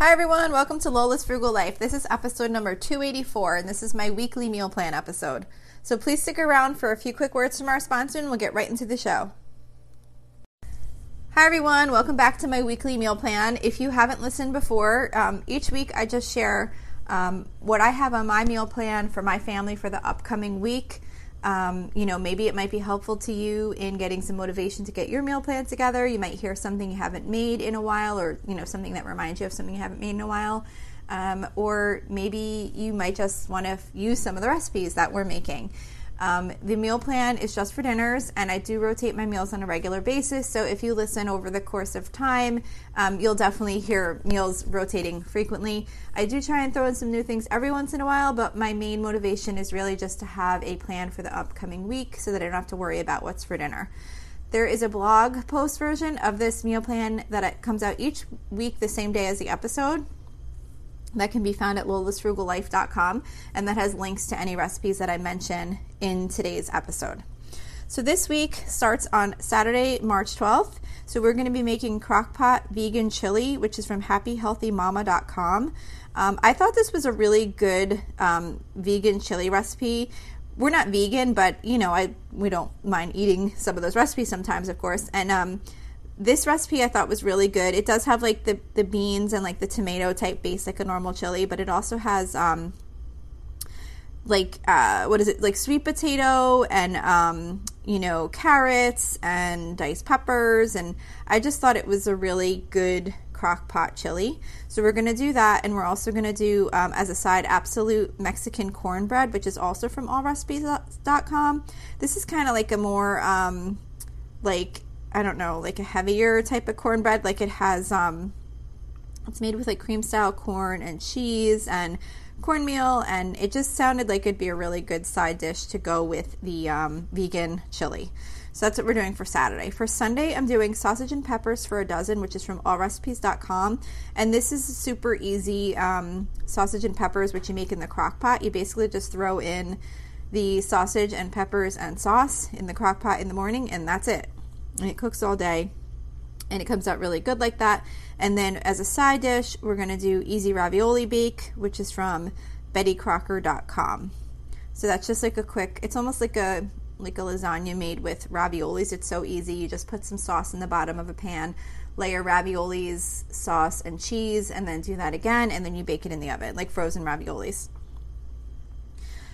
Hi everyone, welcome to Lola's Frugal Life. This is episode number 284 and this is my weekly meal plan episode. So please stick around for a few quick words from our sponsor and we'll get right into the show. Hi everyone, welcome back to my weekly meal plan. If you haven't listened before, each week I just share what I have on my meal plan for my family for the upcoming week. Maybe it might be helpful to you in getting some motivation to get your meal plan together. You might hear something you haven't made in a while, or something that reminds you of something you haven't made in a while, or maybe you might just want to use some of the recipes that we're making. The meal plan is just for dinners, and I do rotate my meals on a regular basis, so if you listen over the course of time, you'll definitely hear meals rotating frequently. I do try and throw in some new things every once in a while, but my main motivation is really just to have a plan for the upcoming week so that I don't have to worry about what's for dinner. There is a blog post version of this meal plan that comes out each week the same day as the episode. That can be found at lolasfrugallife.com, and that has links to any recipes that I mention in today's episode. So this week starts on Saturday, March 12th. So we're going to be making crockpot vegan chili, which is from happyhealthymama.com. I thought this was a really good vegan chili recipe. We're not vegan, but we don't mind eating some of those recipes sometimes, of course. And this recipe I thought was really good. It does have like the beans and like the tomato type base like a normal chili, but it also has like sweet potato and carrots and diced peppers, and I just thought it was a really good crock pot chili. So we're going to do that, and we're also going to do as a side Absolute Mexican cornbread, which is also from allrecipes.com. This is kind of like a more like a heavier type of cornbread. Like it has, it's made with like cream style corn and cheese and cornmeal, and it just sounded like it'd be a really good side dish to go with the vegan chili. So that's what we're doing for Saturday. For Sunday, I'm doing sausage and peppers for a dozen, which is from allrecipes.com. And this is super easy sausage and peppers, which you make in the crock pot. You basically just throw in the sausage and peppers and sauce in the crock pot in the morning, and that's it. And it cooks all day, and it comes out really good like that. And then as a side dish, we're going to do easy ravioli bake, which is from bettycrocker.com. So that's just like a quick, it's almost like a lasagna made with raviolis. It's so easy. You just put some sauce in the bottom of a pan, layer raviolis, sauce, and cheese, and then do that again, and then you bake it in the oven, like frozen raviolis.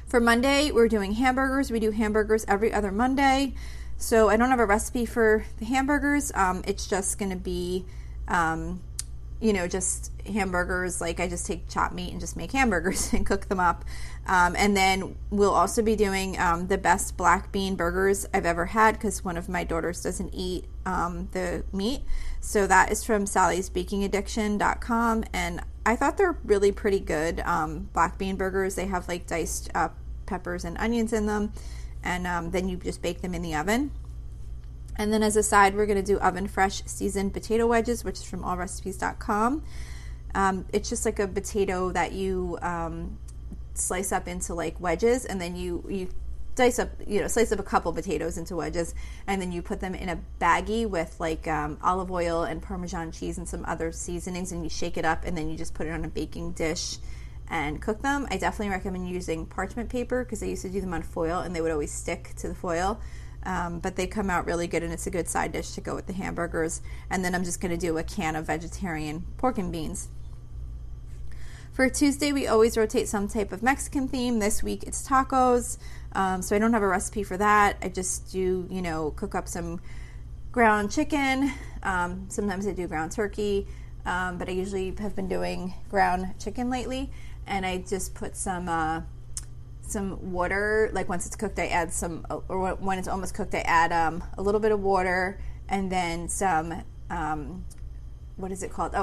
For Monday, we're doing hamburgers. We do hamburgers every other Monday. So I don't have a recipe for the hamburgers. It's just going to be, just hamburgers. Like I just take chopped meat and just make hamburgers and cook them up. And then we'll also be doing the best black bean burgers I've ever had, because one of my daughters doesn't eat the meat. So that is from sallysbakingaddiction.com. And I thought they're really pretty good black bean burgers. They have like diced peppers and onions in them. And then you just bake them in the oven. And then as a side, we're going to do oven fresh seasoned potato wedges, which is from allrecipes.com. It's just like a potato that you slice up into like wedges, and then you slice up a couple potatoes into wedges, and then you put them in a baggie with like olive oil and Parmesan cheese and some other seasonings, and you shake it up, and then you just put it on a baking dish and cook them. I definitely recommend using parchment paper, because I used to do them on foil and they would always stick to the foil, but they come out really good, and it's a good side dish to go with the hamburgers. And then I'm just going to do a can of vegetarian pork and beans. For Tuesday, we always rotate some type of Mexican theme. This week it's tacos, so I don't have a recipe for that. I just do cook up some ground chicken. Sometimes I do ground turkey, but I usually have been doing ground chicken lately. And I just put some water, like once it's cooked I add some, or when it's almost cooked I add a little bit of water, and then some,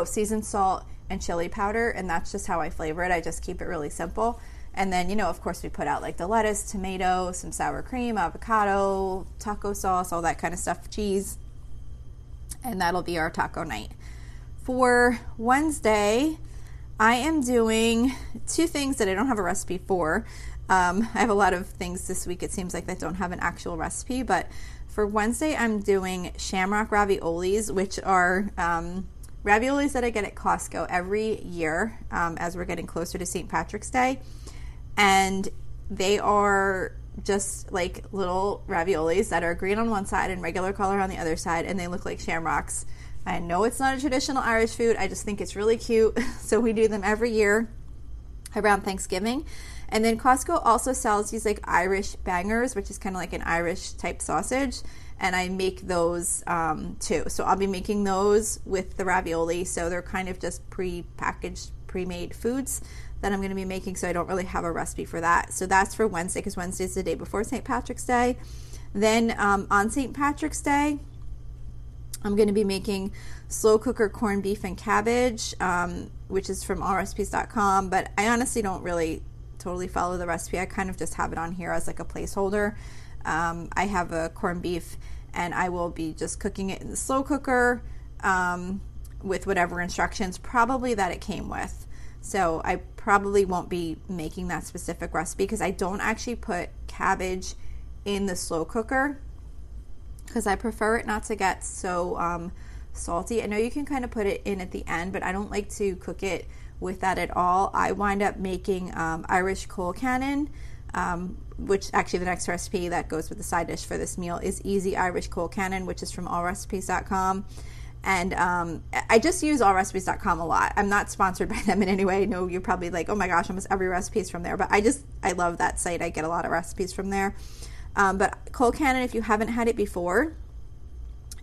seasoned salt and chili powder, and that's just how I flavor it. I just keep it really simple. And then, of course we put out like the lettuce, tomato, some sour cream, avocado, taco sauce, all that kind of stuff, cheese, and that'll be our taco night. For Wednesday, I am doing two things that I don't have a recipe for. I have a lot of things this week, it seems like, that don't have an actual recipe, but for Wednesday I'm doing shamrock raviolis, which are raviolis that I get at Costco every year as we're getting closer to St. Patrick's Day. And they are just like little raviolis that are green on one side and regular color on the other side, and they look like shamrocks. I know it's not a traditional Irish food. I just think it's really cute. So we do them every year around Thanksgiving. And then Costco also sells these like Irish bangers, which is kind of like an Irish type sausage. And I make those too. So I'll be making those with the ravioli. So they're kind of just pre-packaged, pre-made foods that I'm going to be making. So I don't really have a recipe for that. So that's for Wednesday, because Wednesday is the day before St. Patrick's Day. Then on St. Patrick's Day, I'm going to be making slow cooker corned beef and cabbage, which is from allrecipes.com. But I honestly don't really totally follow the recipe. I kind of just have it on here as like a placeholder. I have a corned beef, and I will be just cooking it in the slow cooker with whatever instructions probably that it came with. So I probably won't be making that specific recipe because I don't actually put cabbage in the slow cooker because I prefer it not to get so salty. I know you can kind of put it in at the end, but I don't like to cook it with that at all. I wind up making Irish colcannon, which actually the next recipe that goes with the side dish for this meal is Easy Irish Colcannon, which is from allrecipes.com. And I just use allrecipes.com a lot. I'm not sponsored by them in any way. I know you're probably like, oh my gosh, almost every recipe is from there. But I love that site. I get a lot of recipes from there. But colcannon, if you haven't had it before,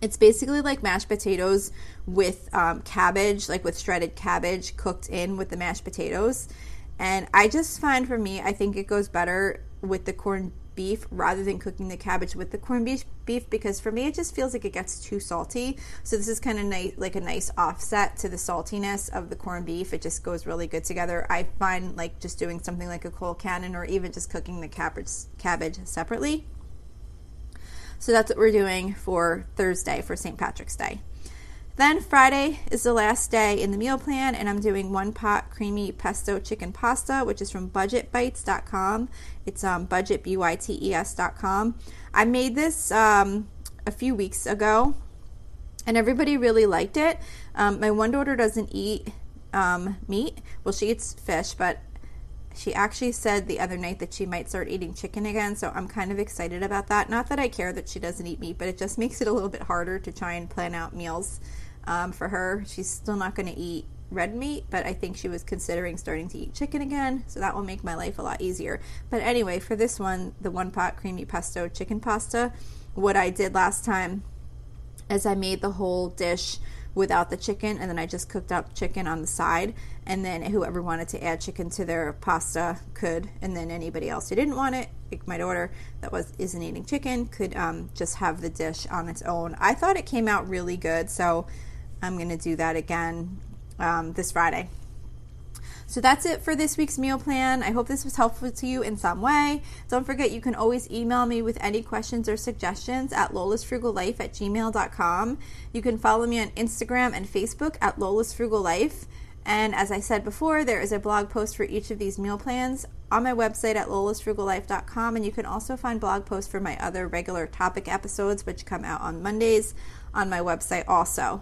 it's basically like mashed potatoes with cabbage, like with shredded cabbage cooked in with the mashed potatoes. And I just find for me, I think it goes better with the corned beef rather than cooking the cabbage with the corned beef, because for me it just feels like it gets too salty. So this is kind of nice, like a nice offset to the saltiness of the corned beef. It just goes really good together. I find like just doing something like a colcannon or even just cooking the cabbage separately. So that's what we're doing for Thursday for St. Patrick's Day. Then Friday is the last day in the meal plan, and I'm doing 1 pot creamy pesto chicken pasta, which is from budgetbites.com. It's budgetbites.com. I made this a few weeks ago, and everybody really liked it. My one daughter doesn't eat meat. Well, she eats fish, but she actually said the other night that she might start eating chicken again, so I'm kind of excited about that. Not that I care that she doesn't eat meat, but it just makes it a little bit harder to try and plan out meals for her. She's still not going to eat red meat, but I think she was considering starting to eat chicken again, so that will make my life a lot easier. But anyway, for this one, the 1 pot creamy pesto chicken pasta, what I did last time is I made the whole dish without the chicken, and then I just cooked up chicken on the side, and then whoever wanted to add chicken to their pasta could, and then anybody else who didn't want it, like my daughter that isn't eating chicken, could just have the dish on its own. I thought it came out really good, so I'm going to do that again this Friday. So that's it for this week's meal plan. I hope this was helpful to you in some way. Don't forget, you can always email me with any questions or suggestions at lolasfrugallife@gmail.com. You can follow me on Instagram and Facebook at lolasfrugallife. And as I said before, there is a blog post for each of these meal plans on my website at lolasfrugallife.com. And you can also find blog posts for my other regular topic episodes, which come out on Mondays on my website also.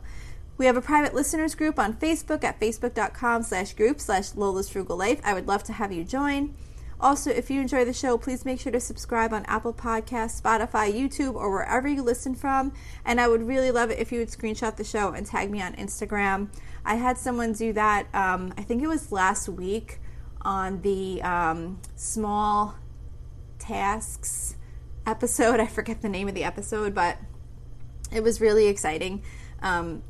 We have a private listeners group on Facebook at facebook.com/group/lolasfrugallife. I would love to have you join. Also, if you enjoy the show, please make sure to subscribe on Apple Podcasts, Spotify, YouTube, or wherever you listen from. And I would really love it if you would screenshot the show and tag me on Instagram. I had someone do that, I think it was last week, on the small tasks episode. I forget the name of the episode, but it was really exciting.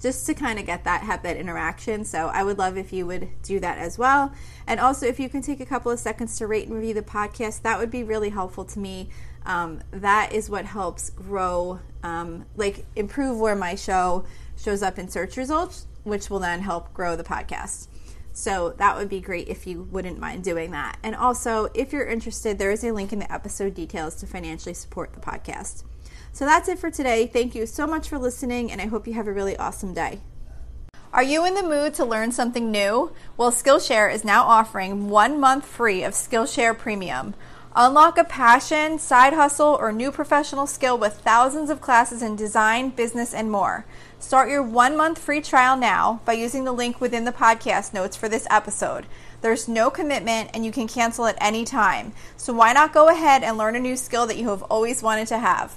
Just to kind of have that interaction. So I would love if you would do that as well. And also, if you can take a couple of seconds to rate and review the podcast, that would be really helpful to me. That is what helps grow, improve where my show shows up in search results, which will then help grow the podcast. So that would be great if you wouldn't mind doing that. And also, if you're interested, there is a link in the episode details to financially support the podcast. So that's it for today. Thank you so much for listening, and I hope you have a really awesome day. Are you in the mood to learn something new? Well, Skillshare is now offering 1 month free of Skillshare Premium. Unlock a passion, side hustle, or new professional skill with thousands of classes in design, business, and more. Start your 1-month free trial now by using the link within the podcast notes for this episode. There's no commitment and you can cancel at any time. So why not go ahead and learn a new skill that you have always wanted to have?